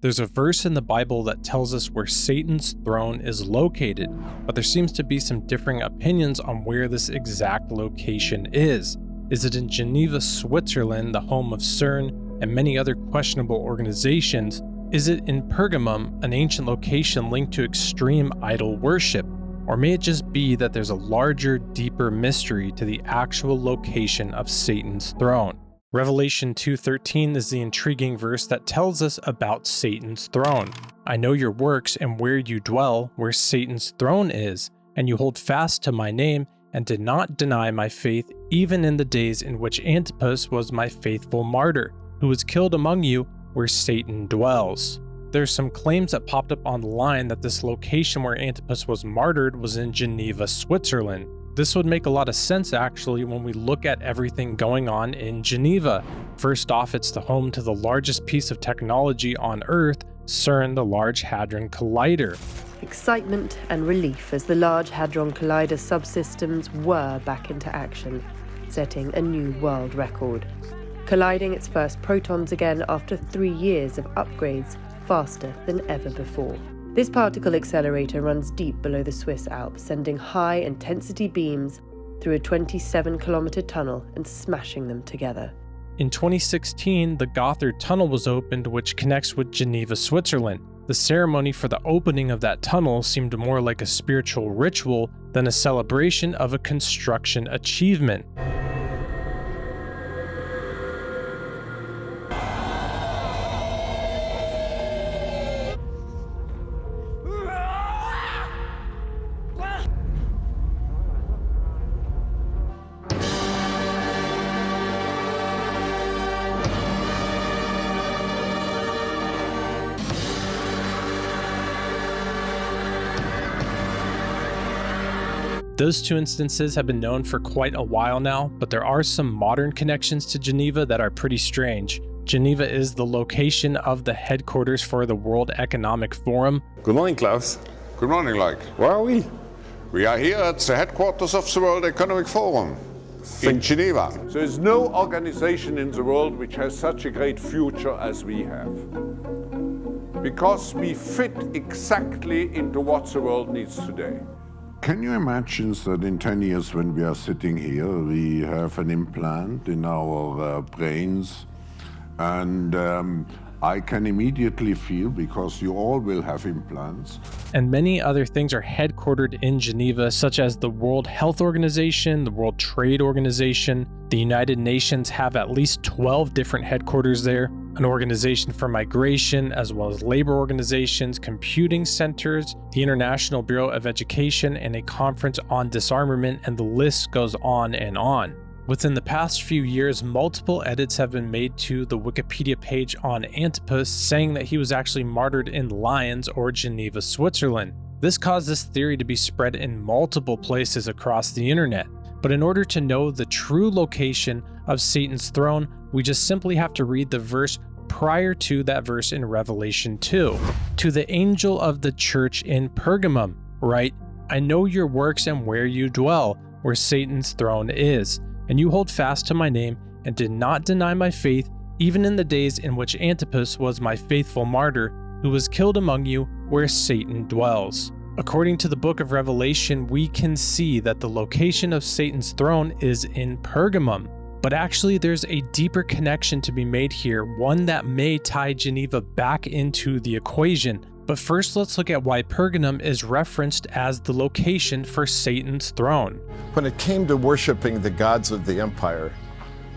There's a verse in the Bible that tells us where Satan's throne is located, but there seems to be some differing opinions on where this exact location is. Is it in Geneva, Switzerland, the home of CERN and many other questionable organizations? Is it in Pergamum, an ancient location linked to extreme idol worship? Or may it just be that there's a larger, deeper mystery to the actual location of Satan's throne? Revelation 2:13 is the intriguing verse that tells us about Satan's throne. I know your works and where you dwell, where Satan's throne is, and you hold fast to my name and did not deny my faith, even in the days in which Antipas was my faithful martyr, who was killed among you, where Satan dwells. There's some claims that popped up online that this location where Antipas was martyred was in Geneva, Switzerland. This would make a lot of sense actually when we look at everything going on in Geneva. First off, it's the home to the largest piece of technology on Earth, CERN, the Large Hadron Collider. Excitement and relief as the Large Hadron Collider subsystems whir back into action, setting a new world record. Colliding its first protons again after 3 years of upgrades, faster than ever before. This particle accelerator runs deep below the Swiss Alps, sending high-intensity beams through a 27-kilometer tunnel and smashing them together. In 2016, the Gotthard Tunnel was opened, which connects with Geneva, Switzerland. The ceremony for the opening of that tunnel seemed more like a spiritual ritual than a celebration of a construction achievement. Those two instances have been known for quite a while now, but there are some modern connections to Geneva that are pretty strange. Geneva is the location of the headquarters for the World Economic Forum. Good morning, Klaus. Good morning, Mike. Where are we? We are here at the headquarters of the World Economic Forum in Geneva. There is no organization in the world which has such a great future as we have. Because we fit exactly into what the world needs today. Can you imagine that in 10 years when we are sitting here, we have an implant in our brains, and I can immediately feel, because you all will have implants. And many other things are headquartered in Geneva, such as the World Health Organization, the World Trade Organization. The United Nations have at least 12 different headquarters there, an organization for migration, as well as labor organizations, computing centers, the International Bureau of Education, and a conference on disarmament, and the list goes on and on. Within the past few years, multiple edits have been made to the Wikipedia page on Antipas, saying that he was actually martyred in Lyons or Geneva, Switzerland. This caused this theory to be spread in multiple places across the internet. But in order to know the true location of Satan's throne, we just simply have to read the verse prior to that verse in Revelation 2. To the angel of the church in Pergamum, write, I know your works and where you dwell, where Satan's throne is. And you hold fast to my name, and did not deny my faith, even in the days in which Antipas was my faithful martyr, who was killed among you, where Satan dwells. According to the book of Revelation, we can see that the location of Satan's throne is in Pergamum. But actually, there's a deeper connection to be made here, one that may tie Geneva back into the equation. But first, let's look at why Pergamum is referenced as the location for Satan's throne. When it came to worshiping the gods of the empire,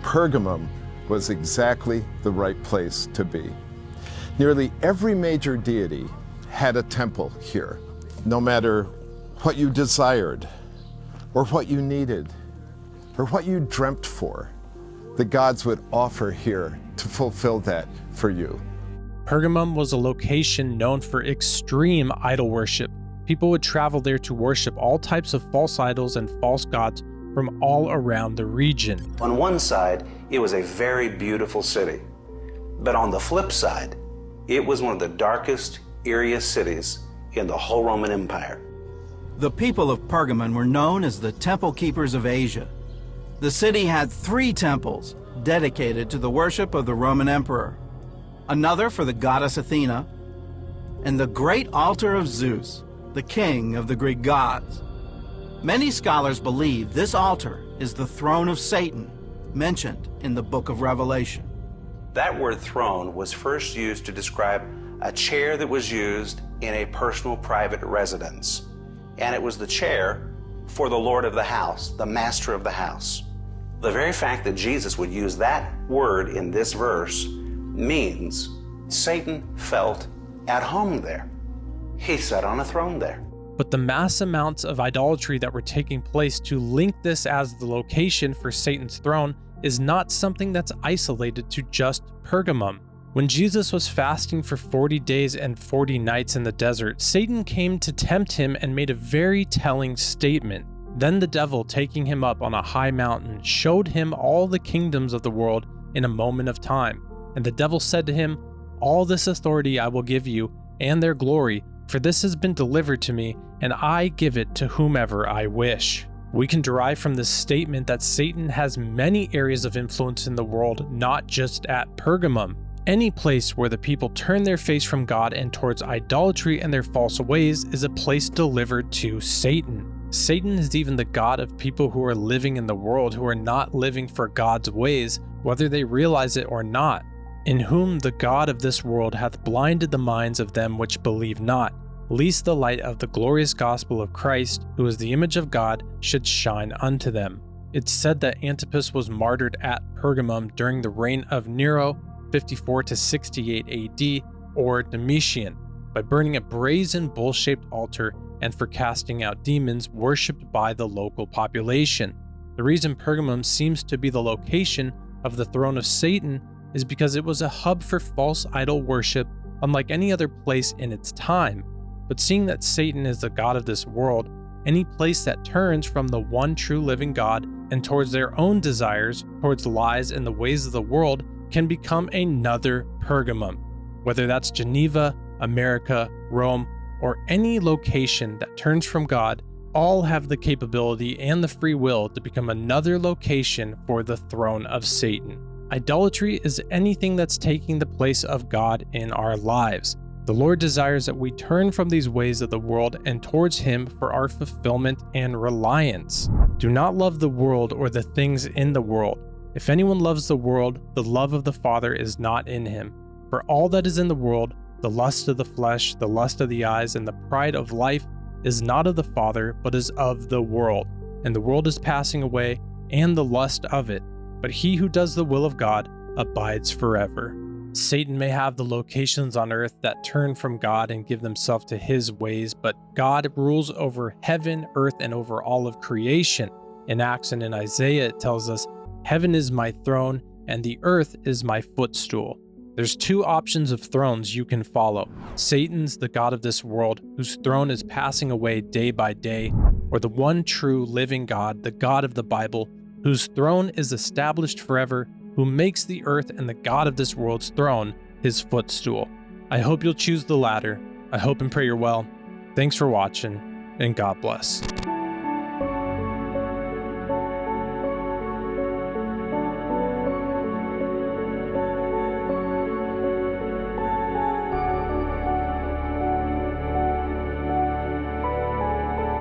Pergamum was exactly the right place to be. Nearly every major deity had a temple here. No matter what you desired, or what you needed, or what you dreamt for, the gods would offer here to fulfill that for you. Pergamum was a location known for extreme idol worship. People would travel there to worship all types of false idols and false gods from all around the region. On one side, it was a very beautiful city. But on the flip side, it was one of the darkest, eeriest cities in the whole Roman Empire. The people of Pergamum were known as the Temple Keepers of Asia. The city had 3 temples dedicated to the worship of the Roman Emperor. another for the goddess Athena, and the great altar of Zeus, the king of the Greek gods. Many scholars believe this altar is the throne of Satan, mentioned in the book of Revelation. That word throne was first used to describe a chair that was used in a personal private residence. And it was the chair for the Lord of the house, the master of the house. The very fact that Jesus would use that word in this verse means Satan felt at home there. He sat on a throne there. But the mass amounts of idolatry that were taking place to link this as the location for Satan's throne is not something that's isolated to just Pergamum. When Jesus was fasting for 40 days and 40 nights in the desert, Satan came to tempt him and made a very telling statement. Then the devil, taking him up on a high mountain, showed him all the kingdoms of the world in a moment of time. And the devil said to him, "All this authority I will give you, and their glory, for this has been delivered to me, and I give it to whomever I wish." We can derive from this statement that Satan has many areas of influence in the world, not just at Pergamum. Any place where the people turn their face from God and towards idolatry and their false ways is a place delivered to Satan. Satan is even the god of people who are living in the world who are not living for God's ways, whether they realize it or not, in whom the God of this world hath blinded the minds of them which believe not, lest the light of the glorious gospel of Christ, who is the image of God, should shine unto them. It's said that Antipas was martyred at Pergamum during the reign of Nero, 54 to 68 AD, or Domitian, by burning a brazen bull-shaped altar and for casting out demons worshipped by the local population. The reason Pergamum seems to be the location of the throne of Satan is because it was a hub for false idol worship unlike any other place in its time. But seeing that Satan is the god of this world, any place that turns from the one true living God and towards their own desires, towards lies and the ways of the world, can become another Pergamum. Whether that's Geneva, America, Rome, or any location that turns from God, all have the capability and the free will to become another location for the throne of Satan. Idolatry is anything that's taking the place of God in our lives. The Lord desires that we turn from these ways of the world and towards Him for our fulfillment and reliance. Do not love the world or the things in the world. If anyone loves the world, the love of the Father is not in him. For all that is in the world, the lust of the flesh, the lust of the eyes, and the pride of life, is not of the Father, but is of the world. And the world is passing away, and the lust of it. But he who does the will of God abides forever. Satan may have the locations on earth that turn from God and give themselves to his ways, but God rules over heaven, earth, and over all of creation. In Acts and in Isaiah, it tells us, "Heaven is my throne, and the earth is my footstool." There's two options of thrones you can follow. Satan's the god of this world, whose throne is passing away day by day, or the one true living God, the God of the Bible, whose throne is established forever, who makes the earth and the God of this world's throne his footstool. I hope you'll choose the latter. I hope and pray you're well. Thanks for watching, and God bless.